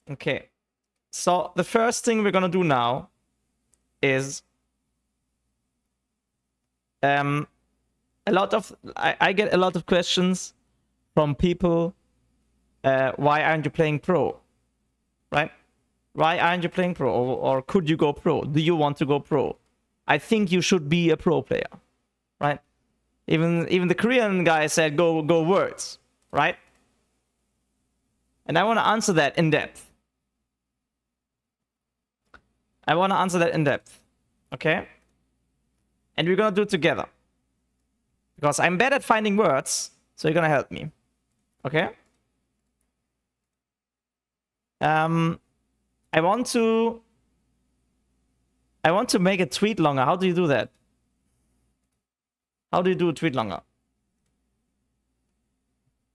Okay. So the first thing we're gonna do now is I get a lot of questions from people. Why aren't you playing pro? Right? Why aren't you playing pro? Or could you go pro? Do you want to go pro? I think you should be a pro player, right? Even the Korean guy said go words, right? And I want to answer that in depth. Okay? And we're gonna do it together. Because I'm bad at finding words, so you're gonna help me. Okay? I want to make a tweet longer. How do you do that? How do you do a tweet longer?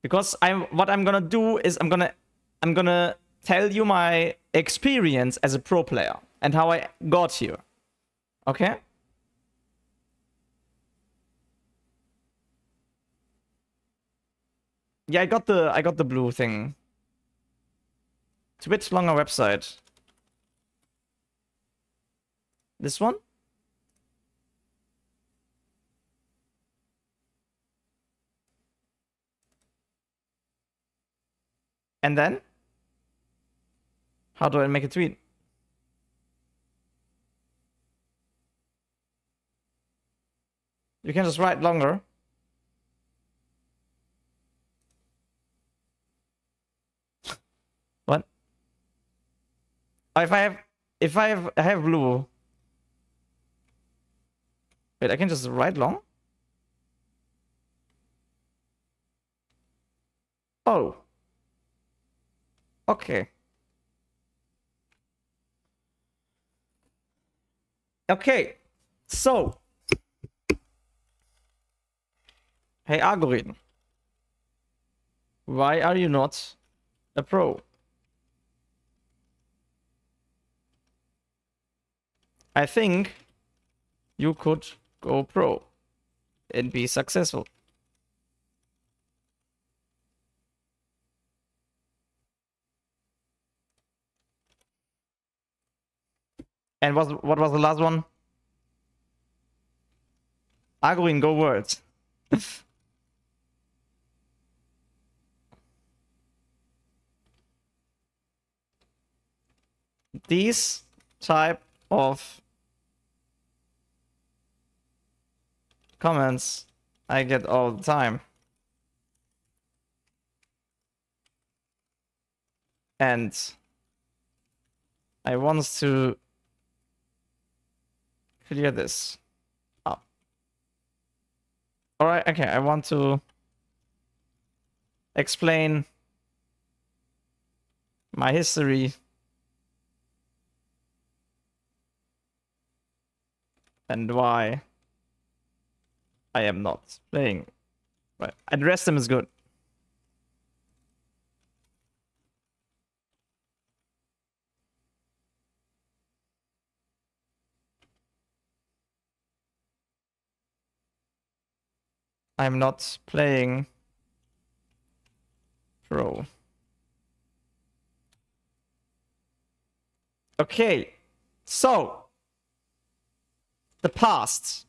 Because what I'm gonna do is I'm gonna tell you my experience as a pro player and how I got here. Okay? Yeah, I got the blue thing. Twitch longer website. This one? And then? How do I make a tweet? You can just write longer. What? Oh, if I have blue. Wait, I can just write long? Oh. Okay. Okay. So. Hey, Agurin. Why are you not a pro? I think you could go pro and be successful. And what was the last one? Agurin, go words. These type of comments I get all the time. And I want to clear this up. All right, okay, I want to explain my history and why I am not playing. Right, address them is good. I'm not playing pro. Okay, so the past.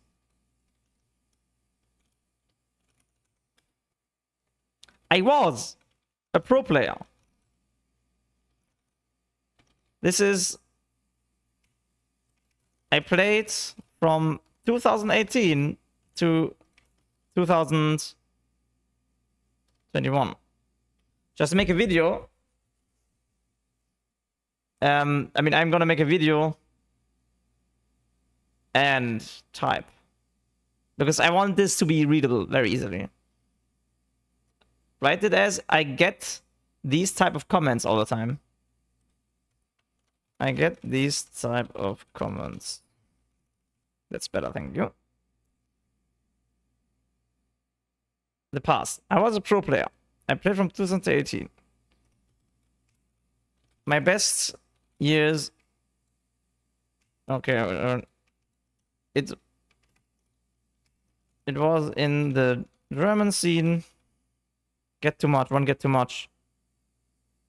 I was a pro player. I played from 2018 to 2021. Just make a video. I mean, I'm gonna make a video and type. Because I want this to be readable very easily. Write it as I get these type of comments all the time. I get these type of comments. That's better, thank you. The past. I was a pro player. I played from 2018. My best years. Okay, it was in the German scene. Get too much. One get too much.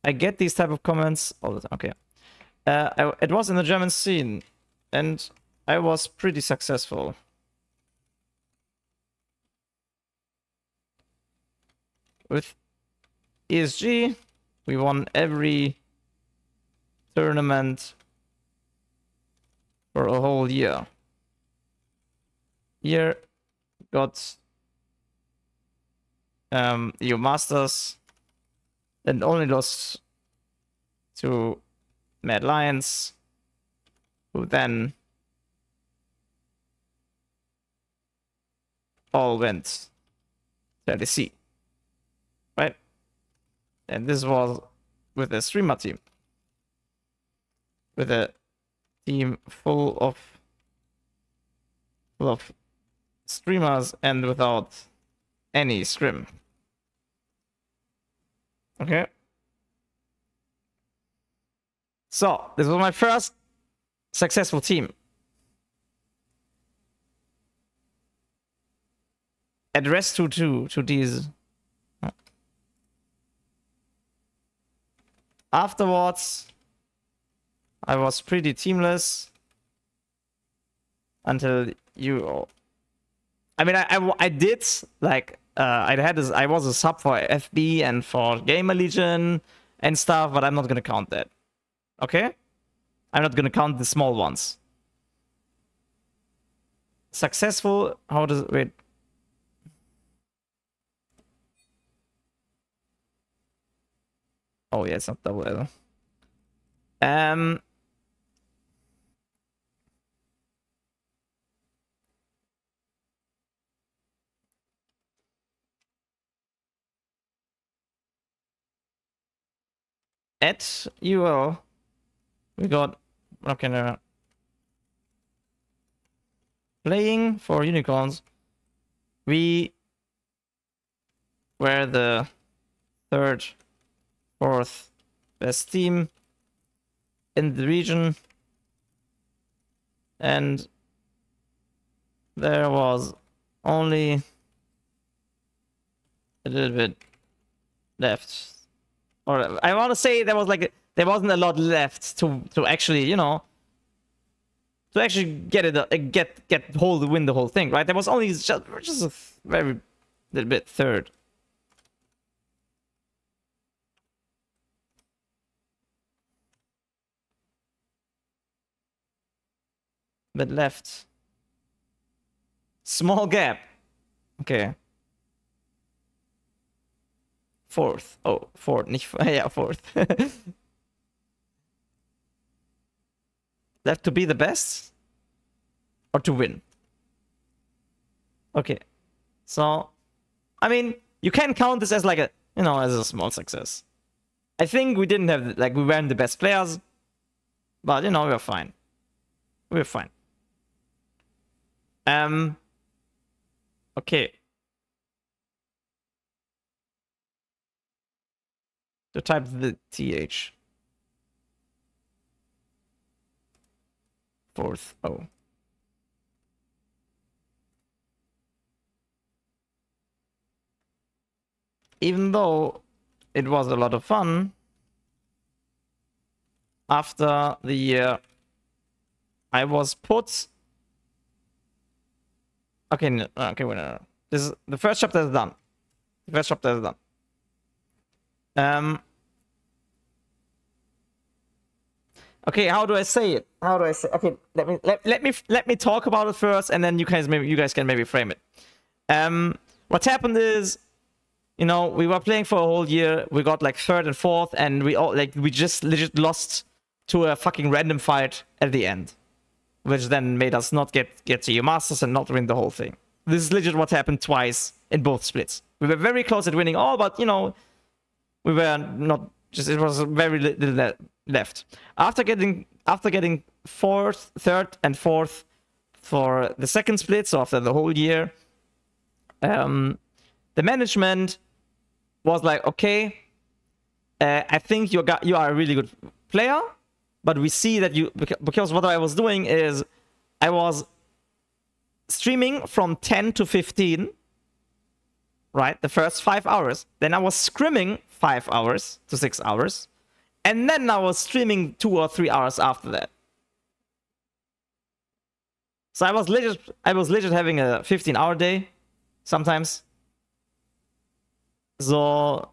I get these type of comments all the time. Okay. It was in the German scene, and I was pretty successful. With ESG, we won every tournament for a whole year. Here got EU Masters, and only lost to Mad Lions, who then all went to LEC, right? And this was with a streamer team, with a team full of streamers and without any scrim. Okay. So this was my first successful team. Address to these. Afterwards, I was pretty teamless until you. I mean, I did like I was a sub for FB and for Gamer Legion and stuff, but I'm not gonna count that. Okay, I'm not gonna count the small ones. Successful? How does it wait? Oh yeah, it's not double either. At UL, we got okay, playing for unicorns. We were the third, fourth best team in the region, and there was only a little bit left. Or I want to say there wasn't a lot left to actually, you know, to actually get it win the whole thing, right? There was only just a very little bit third. Bit left. Small gap. Okay. Fourth. Oh, fourth. Nicht, yeah, fourth. Left to be the best? Or to win? Okay. So, I mean, you can count this as like a, you know, as a small success. I think we didn't have, like, we weren't the best players. But, you know, we were fine. We were fine. Okay. To type the TH. Fourth. Oh. Even though it was a lot of fun, after the year, I was put. Okay, no, okay, wait, no. This is the first chapter is done. The first chapter is done. Okay, how do I say it? How do I say? Okay, let me talk about it first, and then you guys can maybe frame it. What happened is, you know, we were playing for a whole year. We got like third and fourth, and we just legit lost to a fucking random fight at the end, which then made us not get to your masters and not win the whole thing. This is legit what happened twice in both splits. We were very close at winning all, but you know, we were not. Just it was very little left. After getting fourth, third, and fourth for the second split, so after the whole year, the management was like, okay, I think you are a really good player, but we see that you, because what I was doing is I was streaming from 10 to 15, right? The first 5 hours. Then I was scrimming 5 hours to 6 hours. And then I was streaming 2 or 3 hours after that. So I was legit having a 15-hour day sometimes. So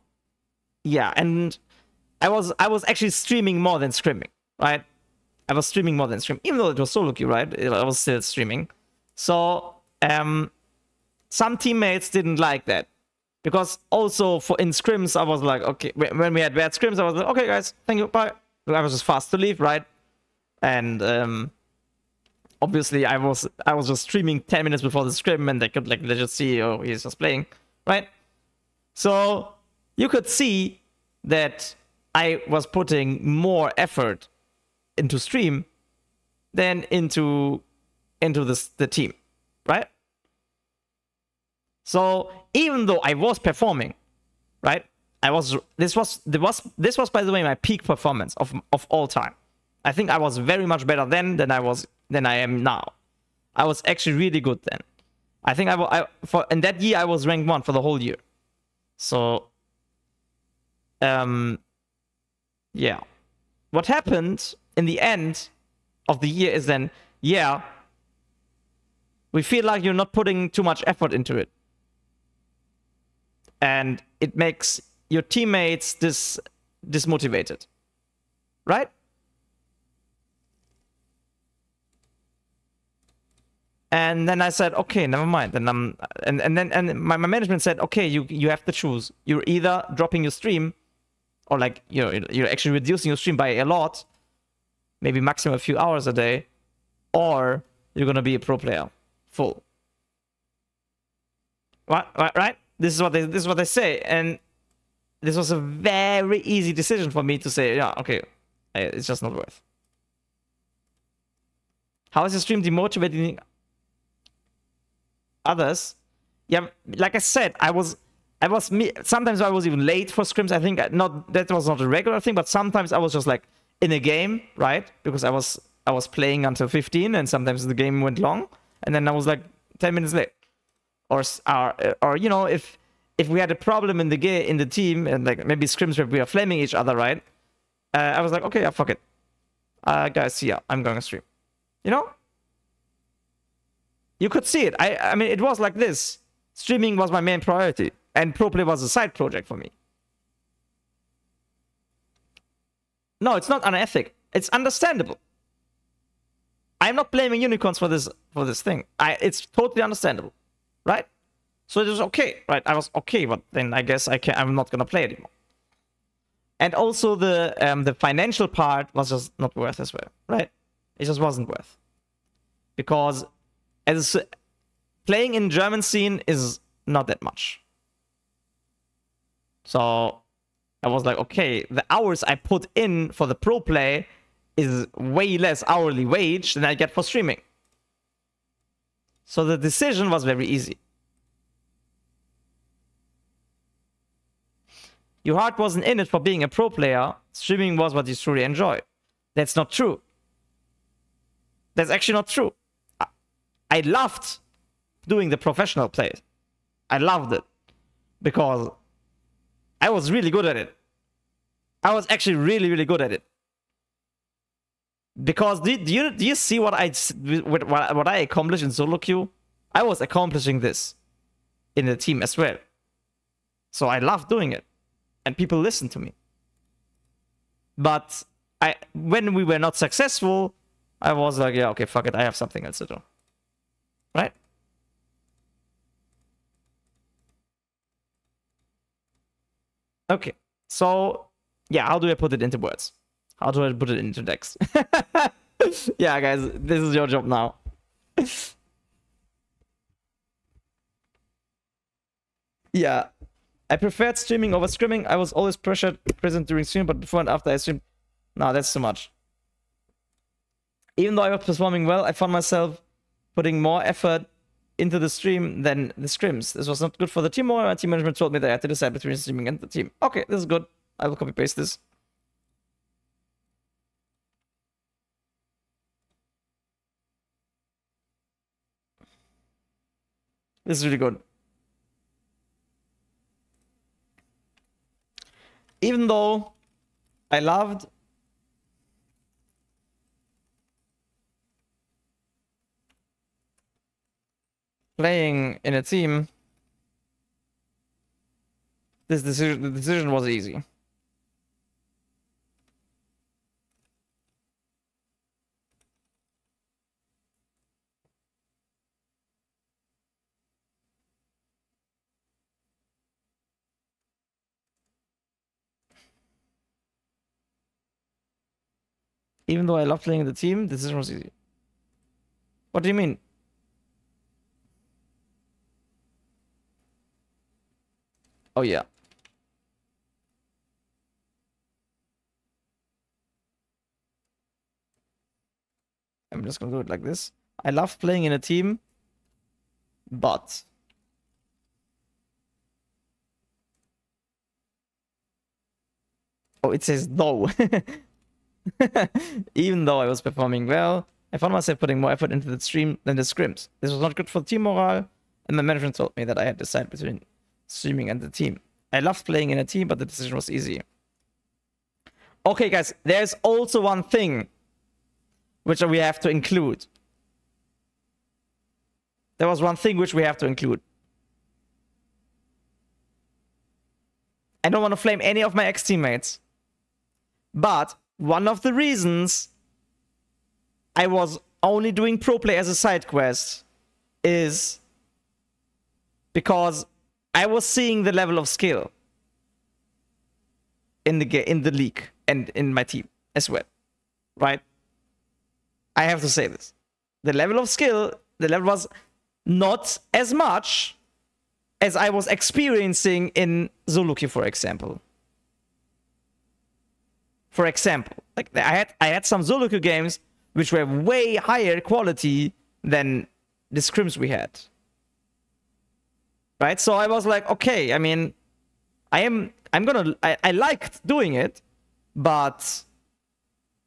yeah, and I was actually streaming more than scrimming, right? I was streaming more than streaming, even though it was solo queue, right? I was still streaming. So some teammates didn't like that. Because also in scrims, I was like, okay, when we had bad scrims, I was like, okay, guys, thank you, bye. I was just fast to leave, right? And obviously, I was just streaming 10 minutes before the scrim, and they could like legit see, oh, he's just playing, right? So you could see that I was putting more effort into stream than into the team, right? So even though I was performing, right? This was by the way my peak performance of all time. I think I was very much better then than I am now. I was actually really good then. I think in that year I was ranked 1 for the whole year. So yeah. What happened in the end of the year is then, yeah, we feel like you're not putting too much effort into it. And it makes your teammates dismotivated. Right? And then I said, okay, never mind. And my management said, okay, you have to choose. You're either dropping your stream, or like you're actually reducing your stream by a lot, maybe maximum a few hours a day, or you're gonna be a pro player, full. Right? This is what they say, and this was a very easy decision for me to say, yeah, okay, it's just not worth. How is your stream demotivating others? Yeah, like I said, sometimes I was even late for scrims. I think that was not a regular thing, but sometimes I was just like in a game, right? Because I was playing until 15, and sometimes the game went long, and then I was like 10 minutes late. Or you know, if we had a problem in the team, and like maybe scrims where we are flaming each other, right? I was like, okay, yeah, fuck it, guys, see ya, I'm going to stream. You know, you could see it. I mean, it was like this. Streaming was my main priority, and pro play was a side project for me. No, it's not unethic. It's understandable. I'm not blaming unicorns for this thing. It's totally understandable, right? So it was okay, right? I was okay, but then I guess I'm not gonna play anymore. And also the financial part was just not worth as well, right? It just wasn't worth. Because as playing in German scene is not that much. So I was like, okay, the hours I put in for the pro play is way less hourly wage than I get for streaming. So the decision was very easy. Your heart wasn't in it for being a pro player. Streaming was what you truly enjoy. That's not true. That's actually not true. I loved doing the professional play. I loved it. Because I was really good at it. I was actually really, really good at it. Because do you see what I accomplished in solo queue? I was accomplishing this in the team as well. So I loved doing it. And people listened to me. But when we were not successful, I was like, yeah, okay, fuck it, I have something else to do. Right? Okay. So, yeah, how do I put it into words? How do I put it into text? Yeah, guys, this is your job now. Yeah. I preferred streaming over scrimming. I was always present during stream, but before and after I streamed, no, that's too much. Even though I was performing well, I found myself putting more effort into the stream than the scrims. This was not good for the team, or my team management told me that I had to decide between streaming and the team. Okay, this is good. I will copy paste this. This is really good. Even though I loved playing in a team. The decision was easy. Even though I love playing in the team, the decision was easy. What do you mean? Oh yeah. I'm just gonna do it like this. I love playing in a team, but oh, it says though. Even though I was performing well, I found myself putting more effort into the stream than the scrims. This was not good for team morale, and my management told me that I had to decide between streaming and the team. I loved playing in a team, but the decision was easy. Okay, guys, there's also one thing which we have to include. There was one thing which we have to include. I don't want to flame any of my ex-teammates, but one of the reasons I was only doing pro play as a side quest is because I was seeing the level of skill in the league and in my team as well, right? I have to say this. The level of skill, the level was not as much as I was experiencing in Zoluki, for example. For example, like I had some Zoluki games which were way higher quality than the scrims we had. Right? So I was like, okay, I mean, I liked doing it, but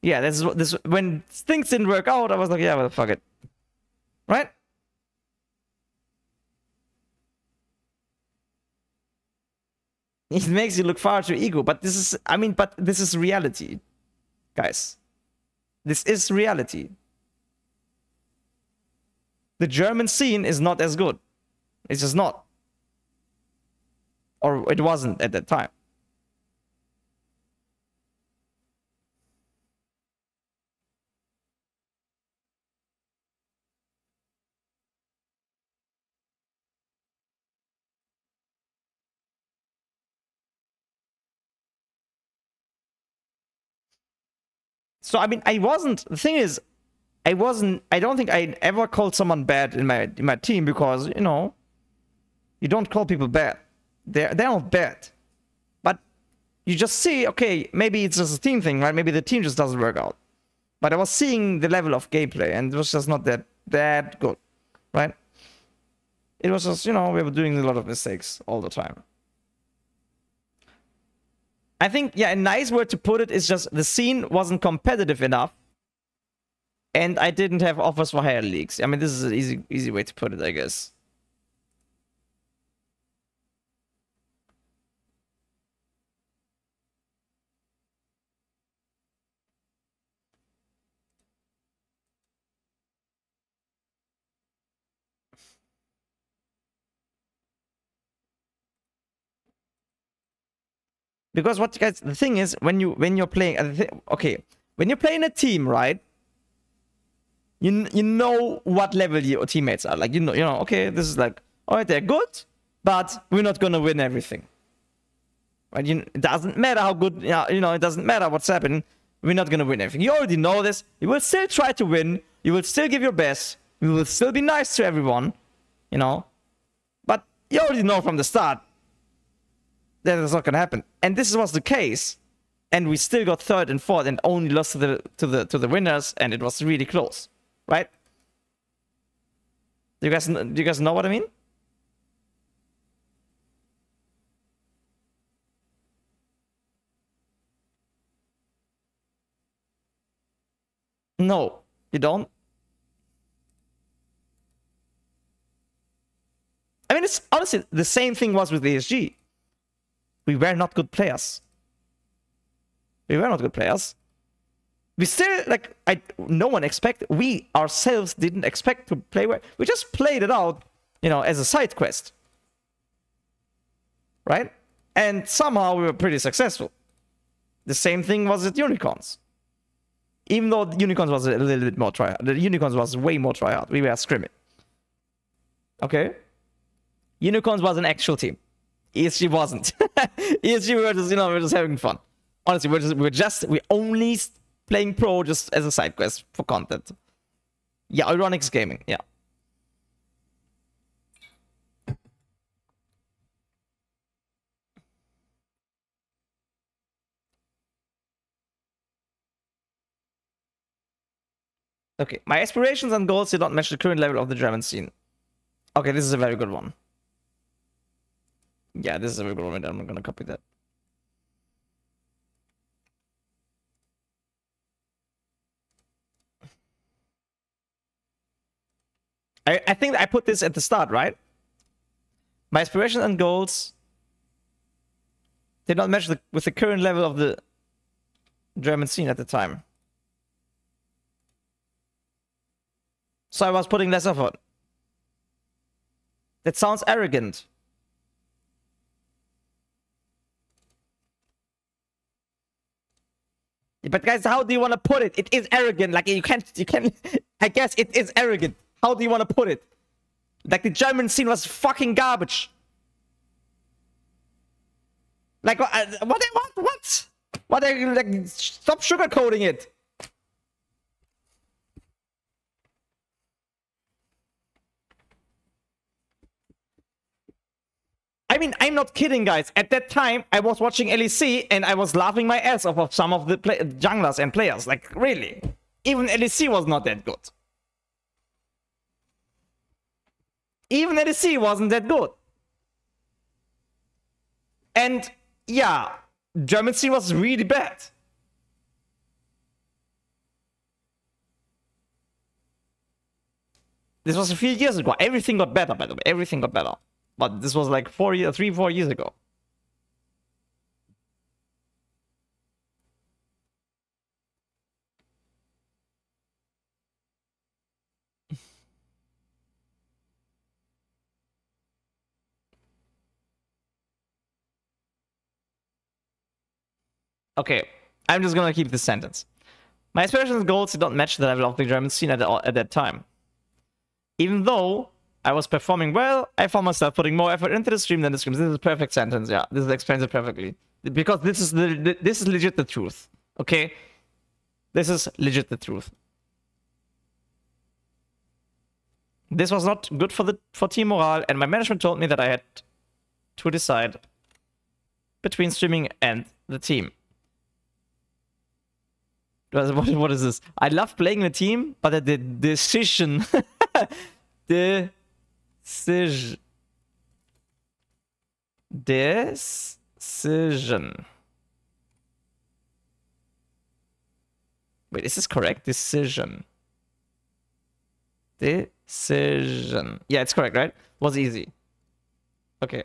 yeah, this when things didn't work out, I was like, yeah, well, fuck it. Right? It makes you look far too ego, but this is, I mean, but this is reality, guys. This is reality. The German scene is not as good. It's just not. Or it wasn't at that time. So I mean, the thing is, I don't think I ever called someone bad in my team, because, you know, you don't call people bad. They're not bad. But you just see, okay, maybe it's just a team thing, right? Maybe the team just doesn't work out. But I was seeing the level of gameplay, and it was just not that good, right? It was just, you know, we were doing a lot of mistakes all the time. I think, yeah, a nice word to put it is just the scene wasn't competitive enough, and I didn't have offers for higher leagues. I mean, this is an easy way to put it, I guess. Because what, guys, the thing is, when you're playing, okay, when you play in a team, right? You know what level your teammates are. Like, you know, okay, this is like, all right, they're good, but we're not gonna win everything. Right? It doesn't matter how good, you know, it doesn't matter what's happening. We're not gonna win everything. You already know this. You will still try to win. You will still give your best. You will still be nice to everyone, you know. But you already know from the start that it's not gonna happen. And this was the case. And we still got third and fourth, and only lost to the winners, and it was really close, right? Do you guys know what I mean? No, you don't. I mean, it's honestly the same thing was with ASG. We were not good players. We were not good players. We still, like, no one we ourselves didn't expect to play well. We just played it out, you know, as a side quest. Right? And somehow we were pretty successful. The same thing was at Unicorns. Even though Unicorns was a little bit more tryhard. The Unicorns was way more tryhard. We were scrimming. Okay? Unicorns was an actual team. ESG wasn't. ESG, we were just, you know, we were just having fun. Honestly, we're only playing pro just as a side quest for content. Yeah, Ironics Gaming, yeah. Okay, my aspirations and goals did not match the current level of the German scene. Okay, this is a very good one. Yeah, this is a very good one. I'm gonna copy that. I think I put this at the start, right? My aspirations and goals did not match with the current level of the German scene at the time. So I was putting less effort. That sounds arrogant. But guys, how do you want to put it? It is arrogant. Like you can't, I guess it is arrogant. How do you want to put it? Like the German scene was fucking garbage. Like what? What are you, like, stop sugarcoating it. I mean, I'm not kidding, guys. At that time, I was watching LEC and I was laughing my ass off of some of the junglers and players. Like, really. Even LEC was not that good. Even LEC wasn't that good. And, yeah, German scene was really bad. This was a few years ago. Everything got better, by the way. Everything got better. But this was like 4 years ago. Okay, I'm just gonna keep this sentence. My aspirations and goals did not match the level of the German scene at that time. Even though I was performing well, I found myself putting more effort into the stream than the streams. This is a perfect sentence, yeah. This explains it perfectly. Because this is legit the truth. Okay? This is legit the truth. This was not good for team morale, and my management told me that I had to decide between streaming and the team. What is this? I love playing the team, but the decision... Decision. Wait, is this correct? Decision. Decision. Yeah, it's correct, right? Was easy. Okay.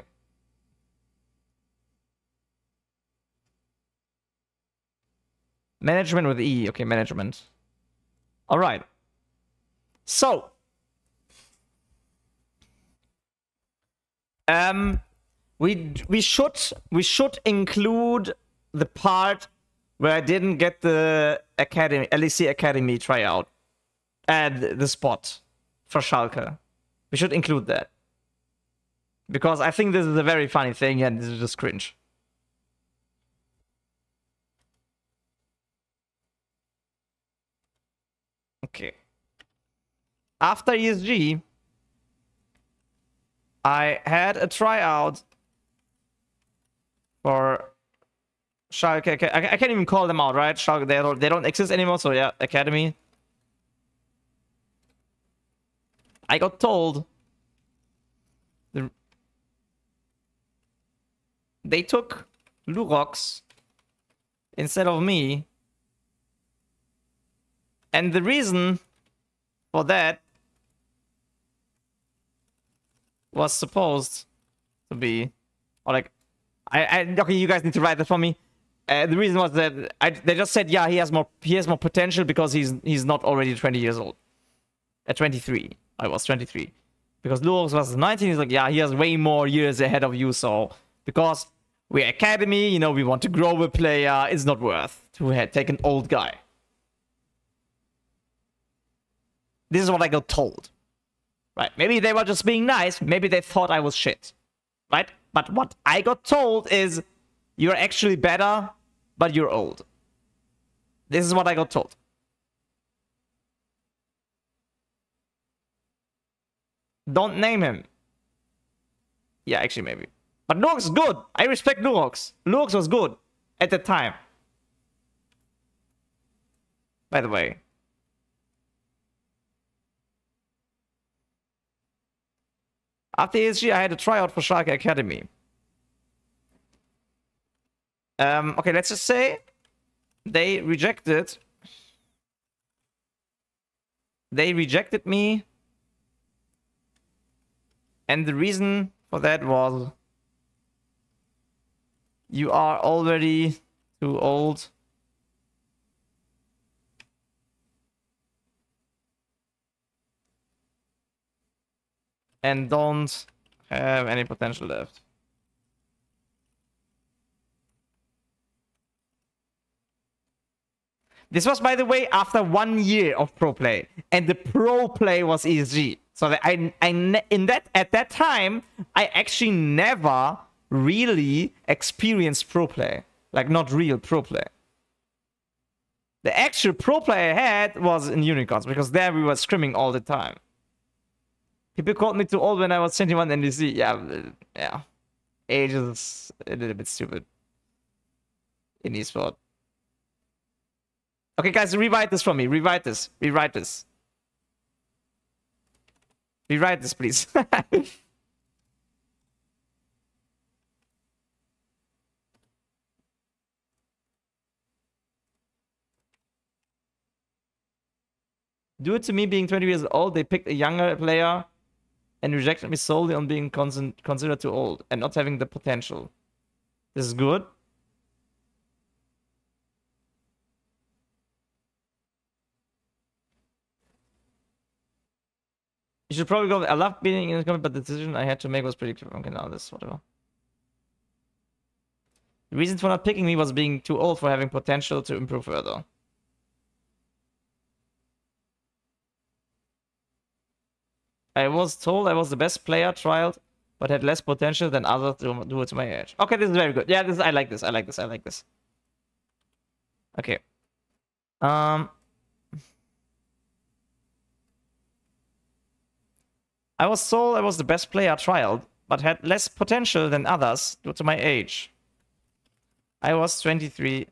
Management with E. Okay, management. All right. So. We should include the part where I didn't get the academy, LEC Academy tryout and the spot for Schalke. We should include that. Because I think this is a very funny thing and this is just cringe. Okay. After ESG, I had a tryout for Schalke. I can't even call them out, right? Schalke, they don't exist anymore, so yeah, Academy. I got told they took Lurox instead of me. And the reason for that was supposed to be, or like, okay, you guys need to write that for me. The reason was that they just said, yeah, he has more potential because he's not already 20 years old. At 23, I was 23. Because Lurox was 19, he's like, yeah, he has way more years ahead of you. So because we're academy, you know, we want to grow a player. It's not worth to take an old guy. This is what I got told. Right? Maybe they were just being nice. Maybe they thought I was shit. Right? But what I got told is, you're actually better, but you're old. This is what I got told. Don't name him. Yeah, actually, maybe. But Lurox is good. I respect Lurox. Lurox was good at the time. By the way. After ESG, I had a tryout for Schalke Academy. Okay, let's just say they rejected me. And the reason for that was, you are already too old. And don't have any potential left. This was, by the way, after 1 year of pro play, and the pro play was ESG. So that at that time, I actually never really experienced pro play, like not real pro play. The actual pro play I had was in Unicorns, because there we were scrimming all the time. People called me too old when I was 21 NDC. Yeah. Age is a little bit stupid in eSport. Okay, guys, rewrite this for me. Rewrite this. Rewrite this. Rewrite this, please. Due to me being 20 years old, they picked a younger player and rejected me solely on being considered too old and not having the potential. This is good. You should probably go. I love being in the comment, but the decision I had to make was pretty clear. Okay, now this, whatever. The reason for not picking me was being too old for having potential to improve further. I was told I was the best player trialed, but had less potential than others due to my age. Okay, this is very good. Yeah, I like this. I like this. I like this. Okay. I was told I was the best player trialed, but had less potential than others due to my age. I was 23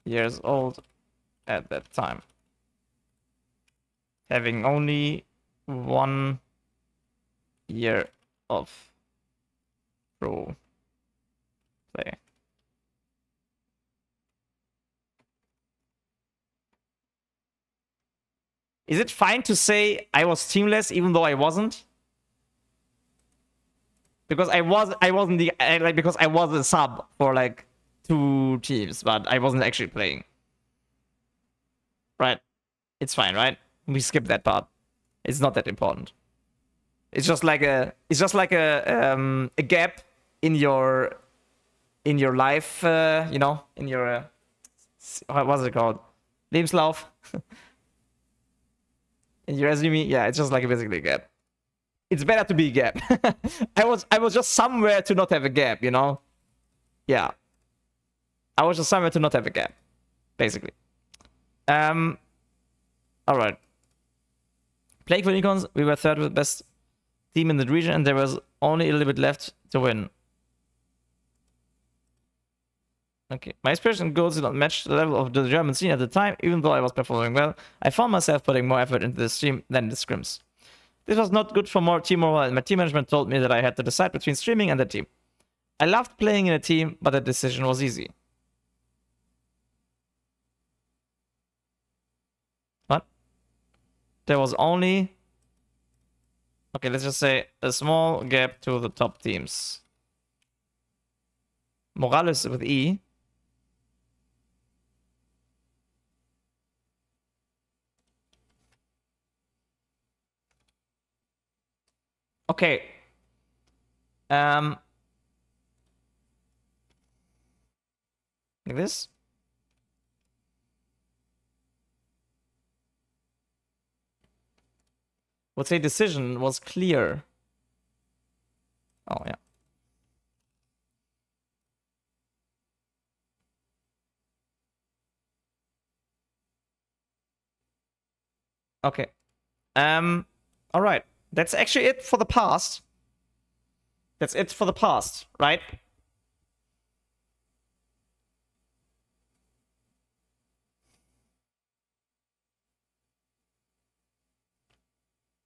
years old at that time, having only 1 year of pro play. Is it fine to say I was teamless even though I wasn't? Because I wasn't because I was a sub for like 2 teams, but I wasn't actually playing. Right? It's fine, right? We skip that part. It's not that important. It's just like a gap in your life, you know, in your what's it called? Lebenslauf. In your resume, yeah, it's just like basically a gap. It's better to be a gap. I was just somewhere to not have a gap, you know? Yeah. I was just somewhere to not have a gap, basically. Alright. Playing for Unicorns, we were third with the best team in the region, and there was only a little bit left to win. Okay, my aspiration goals did not match the level of the German scene at the time, even though I was performing well. I found myself putting more effort into the stream than the scrims. This was not good for more team morale, and my team management told me that I had to decide between streaming and the team. I loved playing in a team, but the decision was easy. What? There was only... Okay, let's just say a small gap to the top teams. Morales with E. Okay. Like this. Would say decision was clear. Oh yeah. Okay. All right. That's actually it for the past. That's it for the past, right?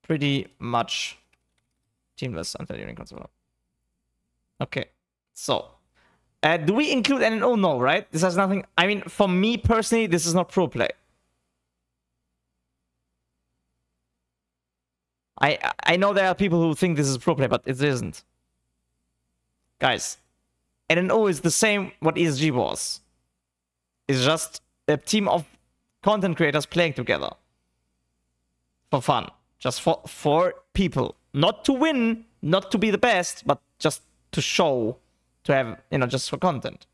Pretty much teamless until during console. Okay. So, do we include NNO? No, right? This has nothing. I mean, for me personally, this is not pro play. I know there are people who think this is pro play, but it isn't. Guys, NNO is the same what ESG was. It's just a team of content creators playing together for fun, just for people, not to win, not to be the best, but just to show, to have, you know, just for content.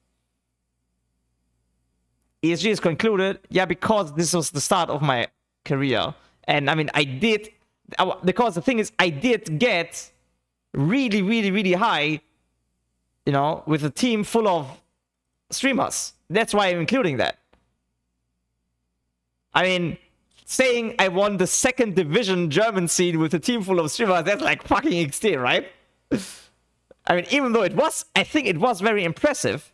ESG is concluded, yeah, because this was the start of my career, and I mean, because the thing is, I did get really, really, really high, you know, with a team full of streamers. That's why I'm including that. I mean, saying I won the 2nd division German scene with a team full of streamers, that's like fucking XD, right? I mean, even though I think it was very impressive,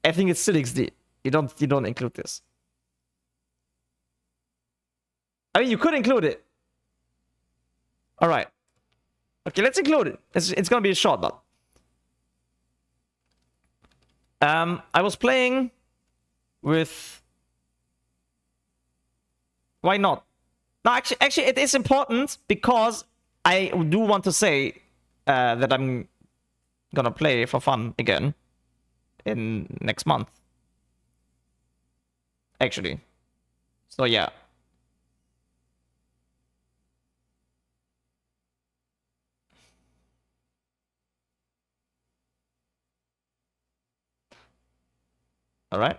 I think it's still XD. You don't include this. I mean, you could include it. All right. Okay, let's include it. It's gonna be a short, but I was playing with. Why not? No, actually, it is important because I do want to say that I'm gonna play for fun again in next month. Actually, so yeah. All right.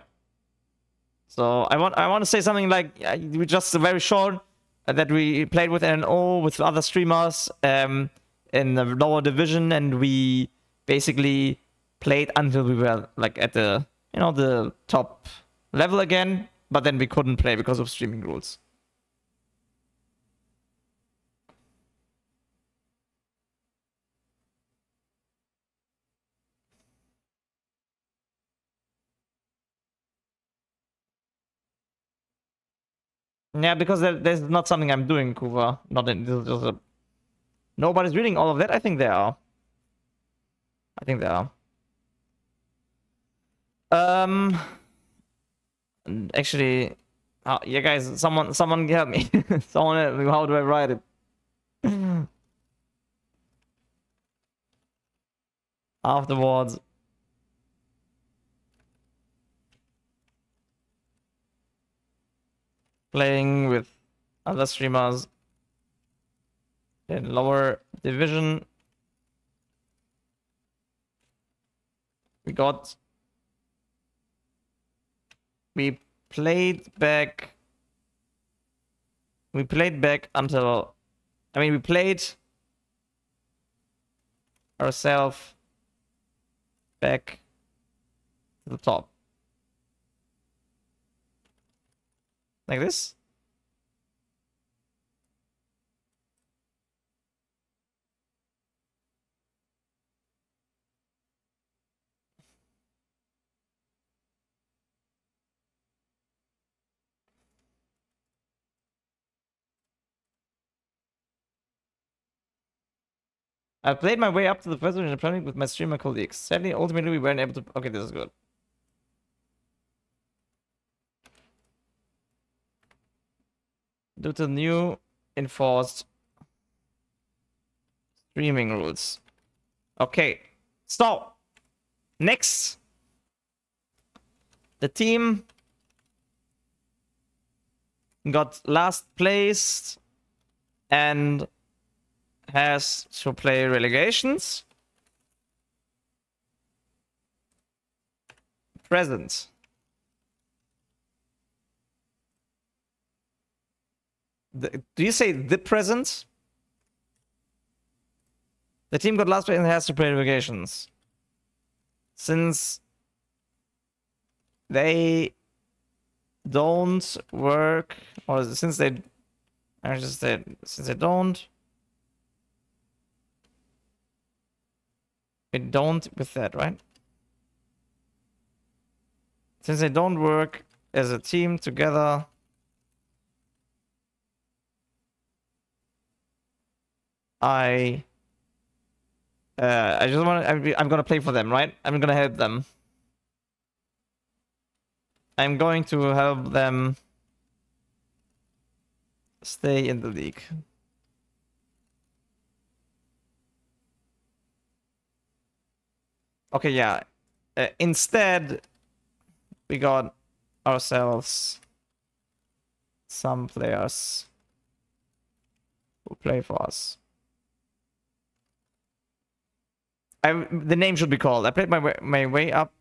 So I want to say something like we just very short that we played with NO with other streamers in the lower division, and we basically played until we were like at the the top level again, but then we couldn't play because of streaming rules. Yeah, because there's not something I'm doing, Kuva. Not in this is just a... Nobody's reading all of that. I think they are. I think they are. Actually, yeah, guys, someone help me. Someone help me. How do I write it? Afterwards. Playing with other streamers in lower division. We played back until, I mean, we played ourselves back to the top. Like this. I played my way up to the first division planning with my streamer colleagues. Sadly, ultimately, we weren't able to... Okay, this is good. Due to new enforced streaming rules. Okay, so next, the team got last placed and has to play relegations. Present. Do you say the present? The team got last place and has to play relegations. Since they don't work, or since they, I just said, since they don't, it don't with that, right? Since they don't work as a team together, I just want to, I'm gonna play for them, right? I'm gonna help them. I'm going to help them stay in the league. Okay, yeah. Instead, we got ourselves some players who play for us. The name should be called. I played my way up.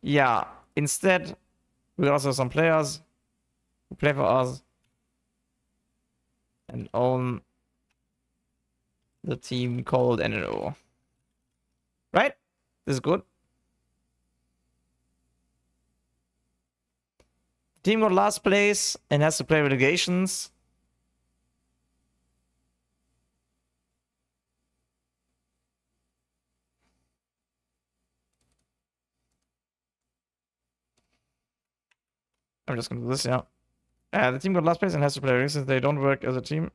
Yeah. Instead, we also have some players who play for us and own the team called NNO. Right? This is good. Team got last place and has to play relegations. I'm just gonna do this, yeah. The team got last place and has to play relegations. They don't work as a team.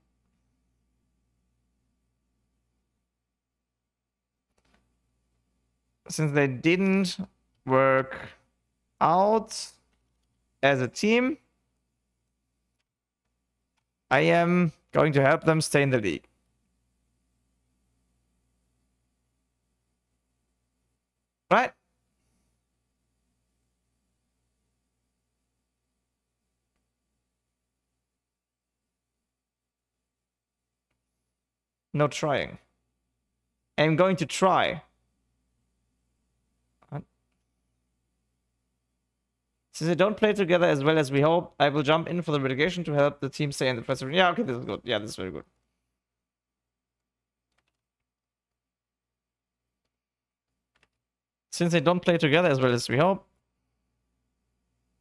Since they didn't work out as a team, I am going to help them stay in the league. Right? No trying. I'm going to try. Since they don't play together as well as we hope, I will jump in for the relegation to help the team stay in the first division. Yeah, okay, this is good. Yeah, this is very good. Since they don't play together as well as we hope,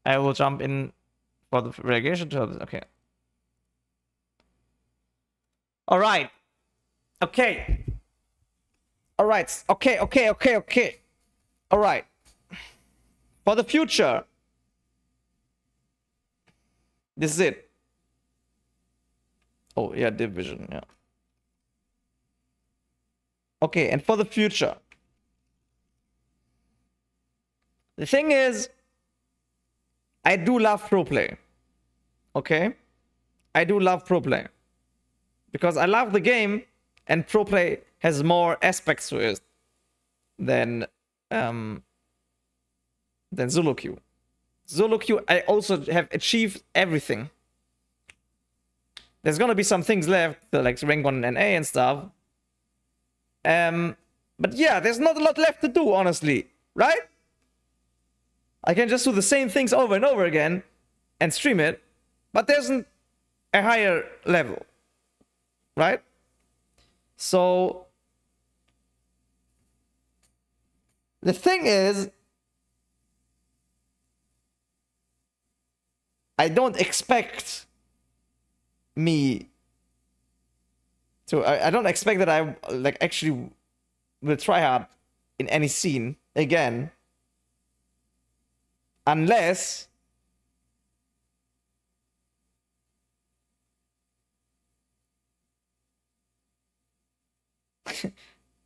I will jump in for the relegation to help this. Okay. All right. Okay. All right. Okay. All right. For the future, this is it. Oh, yeah, division, yeah. Okay, and for the future, the thing is, I do love pro play. Okay? I do love pro play. Because I love the game, and pro play has more aspects to it than solo queue. Solo queue, I also have achieved everything. There's gonna be some things left, like rank 1 and NA and stuff. But yeah, there's not a lot left to do, honestly. Right? I can just do the same things over and over again and stream it, but there's a higher level. Right? So the thing is, I don't expect me to. I don't expect that I like actually will try hard in any scene again, unless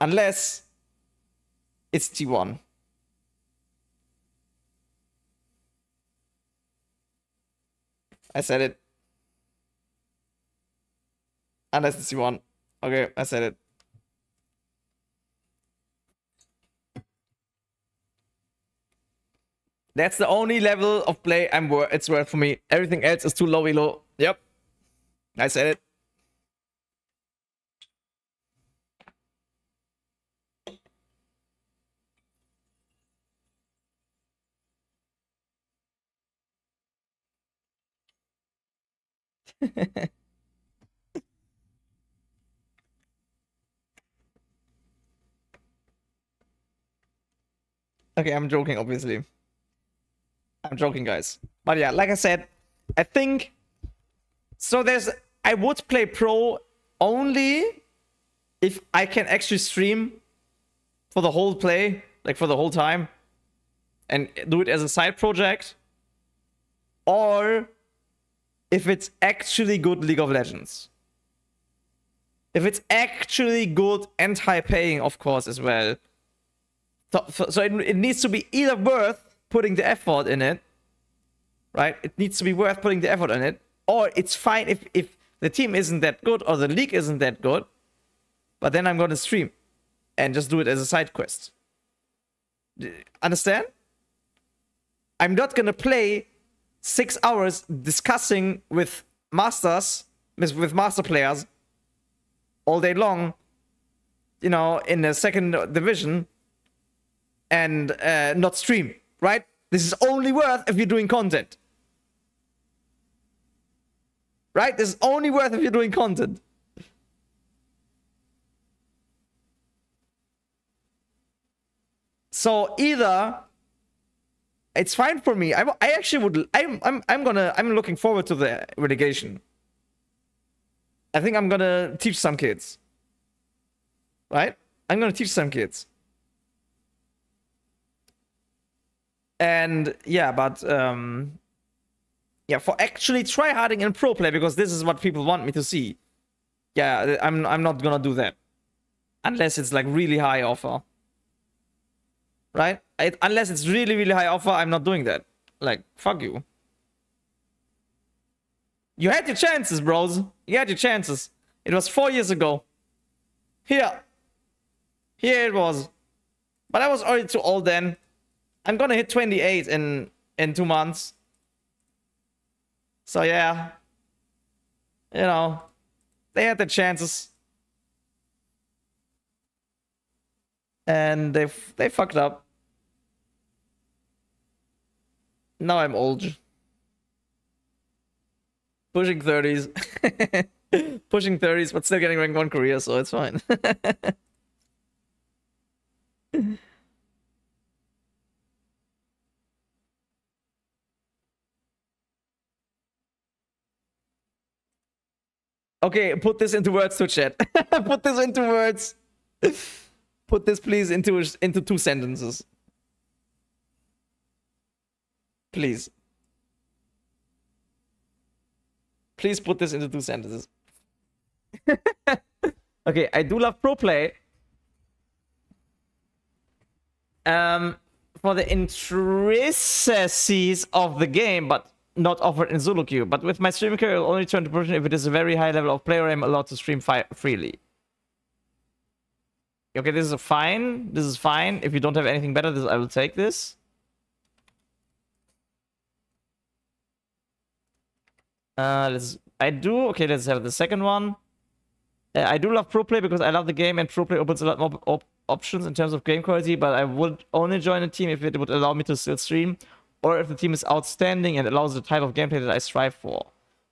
unless it's T1. I said it. Unless it's T1. Okay, I said it. That's the only level of play it's worth for me. Everything else is too lowy low. Yep. I said it. Okay, I'm joking, obviously. I'm joking, guys. But yeah, like I said, I think... So I would play pro only if I can actually stream for the whole play, like for the whole time, and do it as a side project. Or if it's actually good League of Legends. If it's actually good and high paying, of course, as well. So it needs to be either worth putting the effort in it, right? It needs to be worth putting the effort in it, or it's fine if the team isn't that good or the league isn't that good, but then I'm going to stream and just do it as a side quest. Understand? I'm not going to play 6 hours discussing with masters, with master players all day long, you know, in the second division, and not stream, right? This is only worth if you're doing content. Right? This is only worth if you're doing content. So either it's fine for me. I'm looking forward to the relegation. I think I'm gonna teach some kids. Right? I'm gonna teach some kids. And yeah, but yeah, for actually tryharding in pro play, because this is what people want me to see. Yeah, I'm not gonna do that. Unless it's like really high offer. Right? Unless it's really, really high offer, I'm not doing that. Like, fuck you. You had your chances, bros. You had your chances. It was 4 years ago. Here it was. But I was already too old then. I'm gonna hit 28 in 2 months. So yeah. You know. They had their chances. And they fucked up. Now I'm old. Pushing 30s. Pushing 30s, but still getting rank 1 career, so it's fine. Okay, put this into words to chat. Put this into words. Put this, please, into 2 sentences. Please. Please put this into 2 sentences. Okay, I do love pro play. For the intricacies of the game, but not offered in solo queue. But with my streaming career, I'll only turn to version if it is a very high level of player I'm allowed to stream freely. Okay, this is fine. This is fine. If you don't have anything better, I will take this. Let's have the second one. I do love pro play because I love the game, and pro play opens a lot more options in terms of game quality, but I would only join a team if it would allow me to still stream, or if the team is outstanding and allows the type of gameplay that I strive for.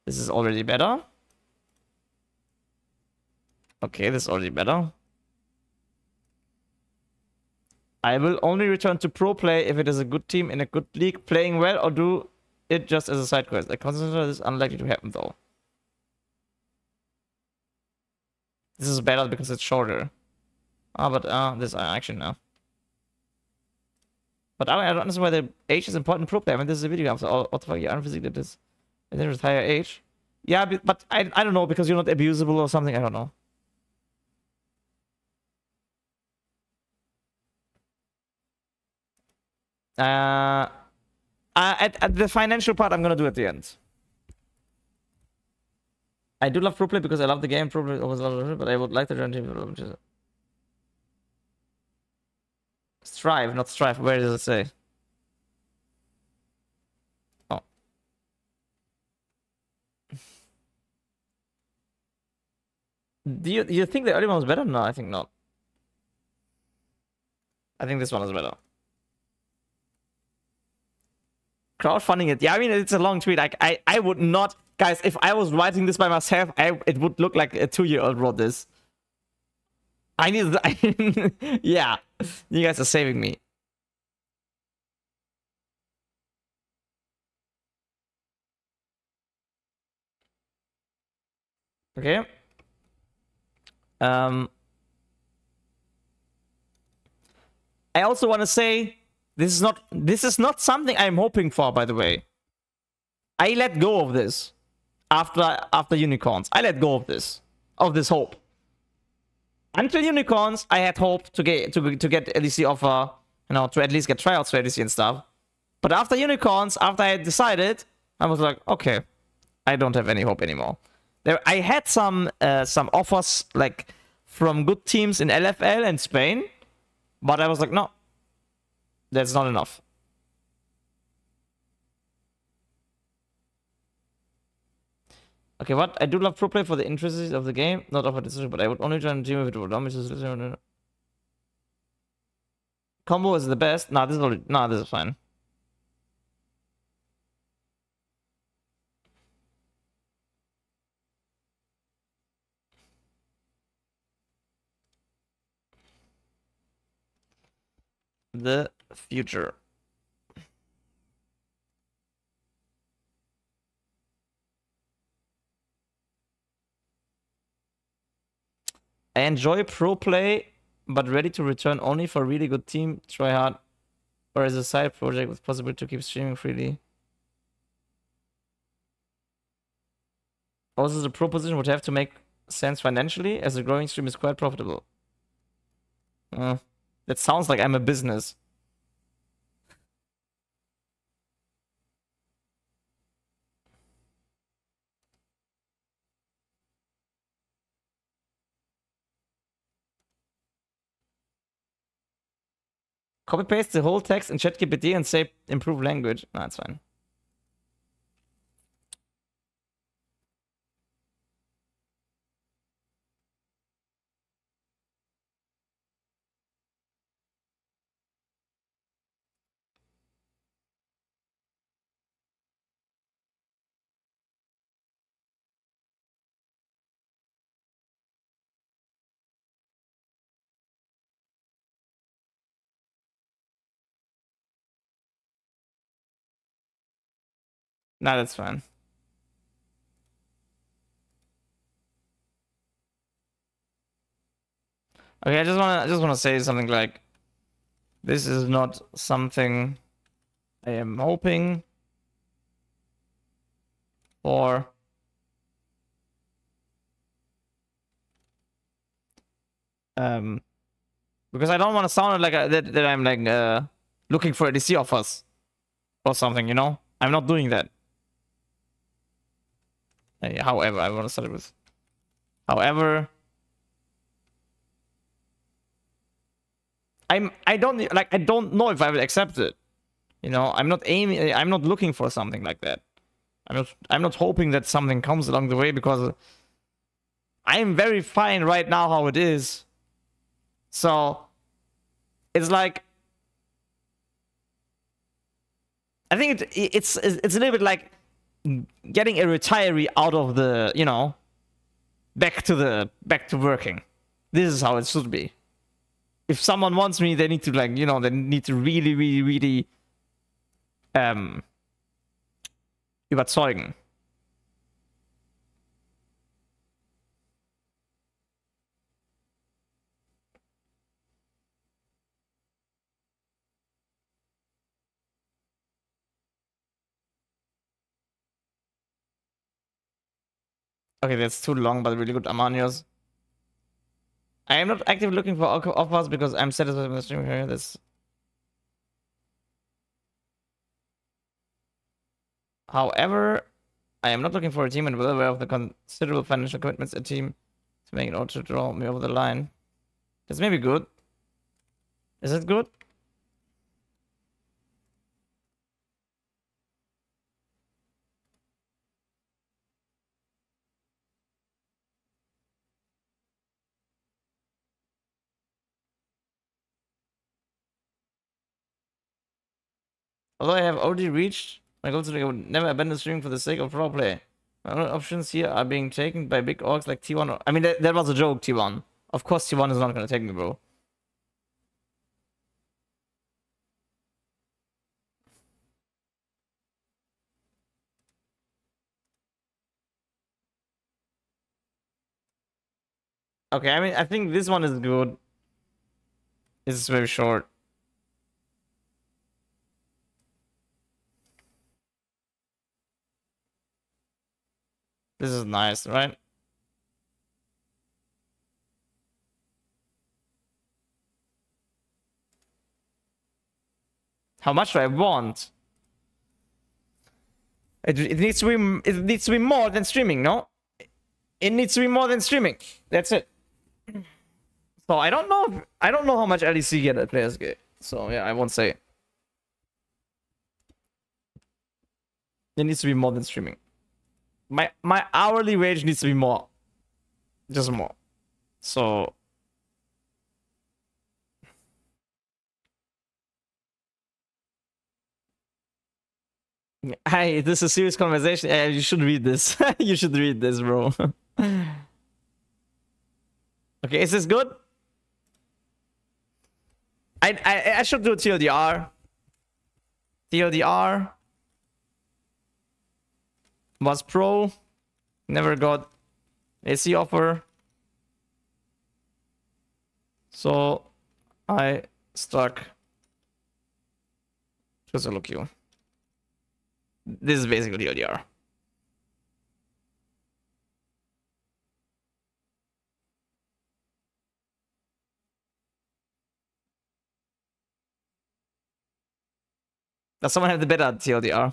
This is already better. Okay, this is already better. I will only return to pro play if it is a good team in a good league playing well, or do it just as a side quest. A concentrator is unlikely to happen though. This is better because it's shorter. But this actually no. But I don't understand why the age is important in pro play. I mean, this is a video game, so what the fuck, you unphysically did this. And then retire age. Yeah, but I don't know, because you're not abusable or something, I don't know. At the financial part, I'm gonna do at the end. I do love pro play because I love the game, pro play always love it, but I would like to join team. Strive, not strive. Where does it say? Do you think the early one was better? No, I think not. I think this one is better. Crowdfunding it. Yeah, I mean, it's a long tweet. I would not, guys. If I was writing this by myself, it would look like a 2-year-old wrote this. I need. Yeah, you guys are saving me. Okay. I also want to say this is not something I'm hoping for. By the way, I let go of this after unicorns. I let go of this hope. Until unicorns, I had hope to get LEC offer, to at least get tryouts for LEC and stuff. But after unicorns, after I had decided, I was like, okay, I don't have any hope anymore. I had some offers like from good teams in LFL and Spain, but I was like, no, that's not enough. Okay, what? I do love pro play for the intricacies of the game, not offer decision, but I would only join a team if it would allow me to. Combo is the best. Nah, this is fine. The future. I enjoy pro play, but ready to return only for a really good team. Try hard, or as a side project with possibility to keep streaming freely. Also, the pro position would have to make sense financially, as a growing stream is quite profitable. That sounds like I'm a business. Copy paste the whole text in ChatGPT and say improve language. No, that's fine. No, that's fine. Okay, I just wanna say something like this is not something I am hoping for. Because I don't want to sound like that I'm like looking for ADC offers or something, I'm not doing that. However, I want to start with. However, I don't know if I will accept it. I'm not looking for something like that. I'm not hoping that something comes along the way, because I'm very fine right now how it is. So it's like, I think it's a little bit like getting a retiree out of the, back to working. This is how it should be. If someone wants me, they need to they need to really, really, really überzeugen. Okay, that's too long, but really good Amanios. I am not actively looking for offers because I'm satisfied with the stream here. However, I am not looking for a team and well aware of the considerable financial commitments a team to make in order to draw me over the line. That's maybe good. Is it good? Although I have already reached my goal today, I would never abandon streaming for the sake of pro play. My only options here are being taken by big orgs like T1. I mean, that was a joke, T1. Of course, T1 is not gonna take me, bro. Okay, I mean, I think this one is good. It's very short. This is nice, right? How much do I want? It needs to be. It needs to be more than streaming, no? It needs to be more than streaming. That's it. So I don't know. I don't know how much LEC get at players get. So yeah, I won't say. It needs to be more than streaming. My hourly wage needs to be more. Just more. So hey, this is a serious conversation. You should read this. You should read this, bro. Okay, is this good? I should do TLDR. TLDR was pro. Never got AC offer. So I stuck to solo queue. This is basically TLDR. Does someone have the better TLDR?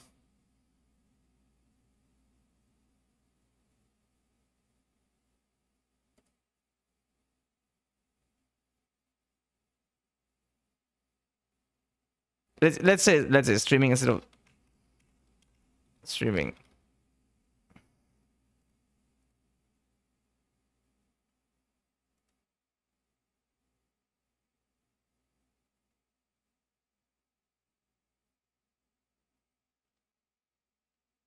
Let's say streaming instead of streaming.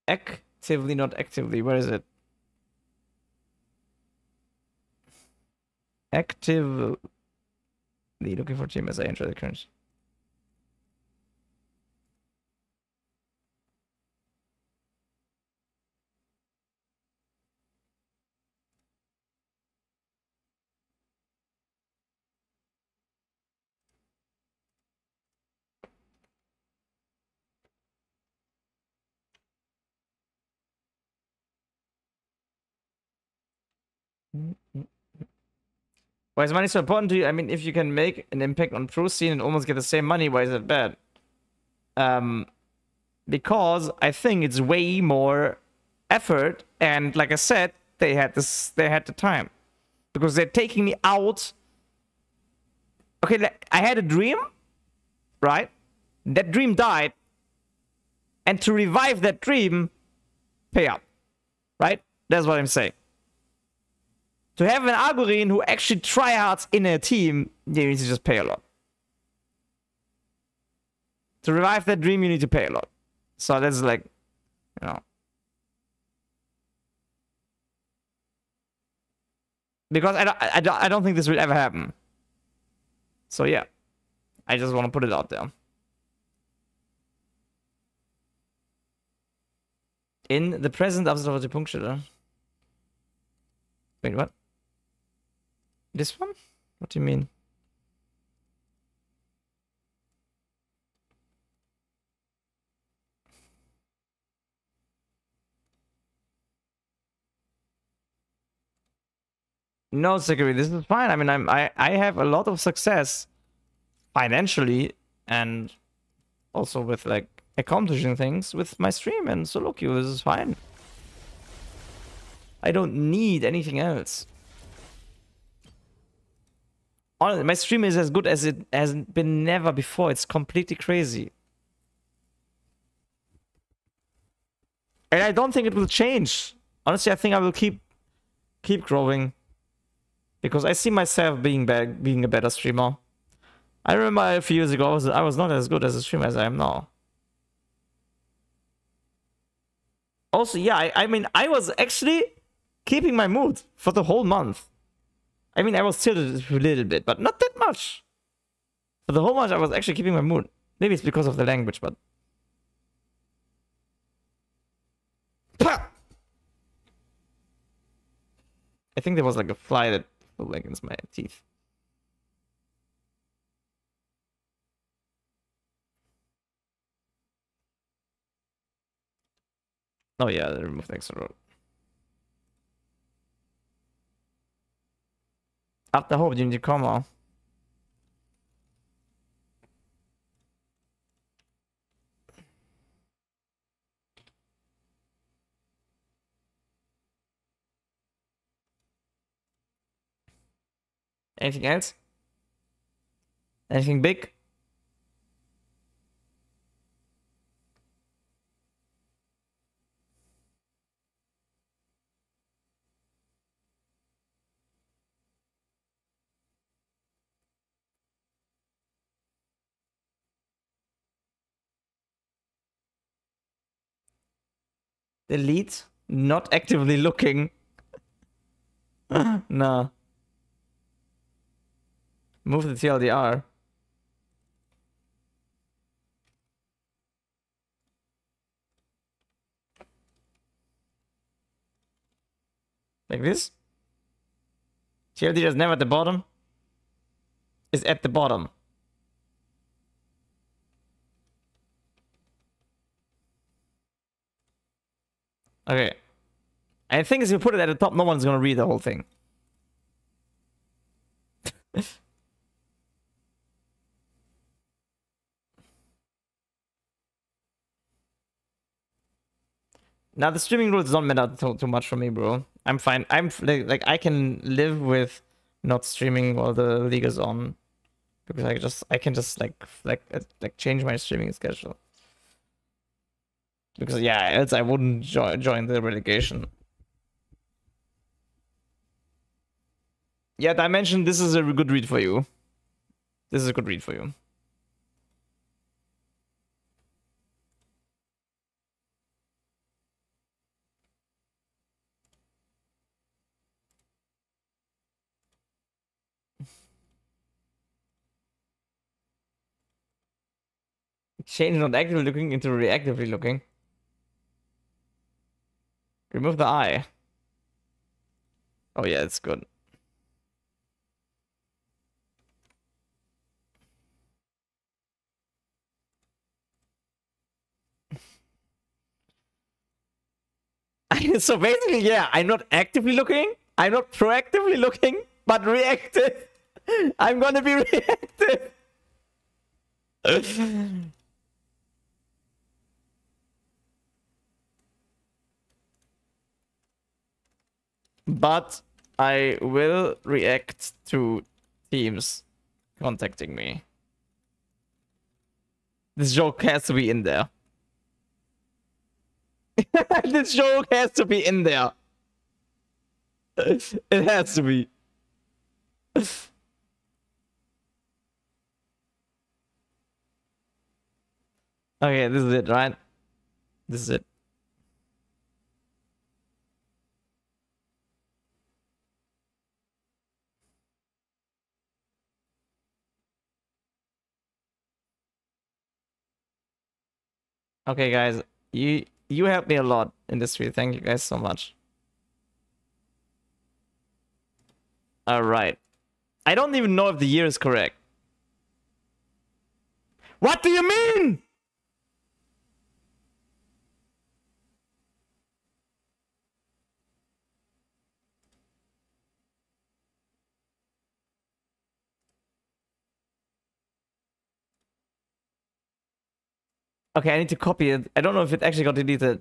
Actively, not actively. Where is it? Actively looking for team as I enter the current. Why is money so important to you? I mean, if you can make an impact on pro scene and almost get the same money, why is it bad? Because I think it's way more effort, and like I said, they had the time. Because they're taking me out. Okay, I had a dream, right? That dream died. And to revive that dream, pay up. Right? That's what I'm saying. To have an Agurin who actually tryhards in a team, you need to just pay a lot. To revive that dream, you need to pay a lot. So that's like, you know. Because I don't think this will ever happen. So yeah. I just want to put it out there. In the present after the Punktstelle. Wait, what? This one? What do you mean? No, security. This is fine. I mean, I have a lot of success financially and also with like accomplishing things with my stream and solo queue. This is fine. I don't need anything else. Honestly, my stream is as good as it has been never before. It's completely crazy. And I don't think it will change. Honestly, I think I will keep growing. Because I see myself being a better streamer. I remember a few years ago I was not as good as a streamer as I am now. Also, yeah, I mean, I was actually keeping my mood for the whole month. I mean, I was tilted a little bit, but not that much. For the whole month, I was actually keeping my mood. Maybe it's because of the language, but... Pah! I think there was like a fly that flew against my teeth. Oh yeah, they removed the extra road. After hope, you need to come on. Anything else? Anything big? Delete? Not actively looking. Nah. Move the TLDR. Like this? TLDR is never at the bottom. Is at the bottom. Okay. I think if you put it at the top, no one's gonna read the whole thing. Now the streaming rules don't matter too much for me, bro. I'm fine. I'm like I can live with not streaming while the league is on, because I can just like change my streaming schedule. Because yeah, else I wouldn't join the relegation. Yeah, Dimension, this is a good read for you. This is a good read for you. Change not actively looking into reactively looking. Remove the eye. Oh yeah, it's good. So basically, yeah, I'm not actively looking. I'm not proactively looking, but reactive. I'm gonna be reactive. But I will react to teams contacting me. This joke has to be in there. This joke has to be in there. It has to be. Okay, this is it, right? This is it. Okay, guys, you helped me a lot in this stream. Thank you guys so much. All right. I don't even know if the year is correct. What do you mean? Okay, I need to copy it. I don't know if it actually got deleted.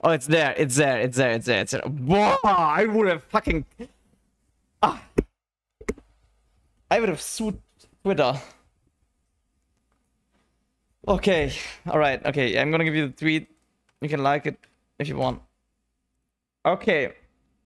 Oh, it's there. It's there. It's there. It's there. It's there. Whoa! I would have fucking... Ah. I would have sued Twitter. Okay. Alright. Okay. I'm gonna give you the tweet. You can like it if you want. Okay.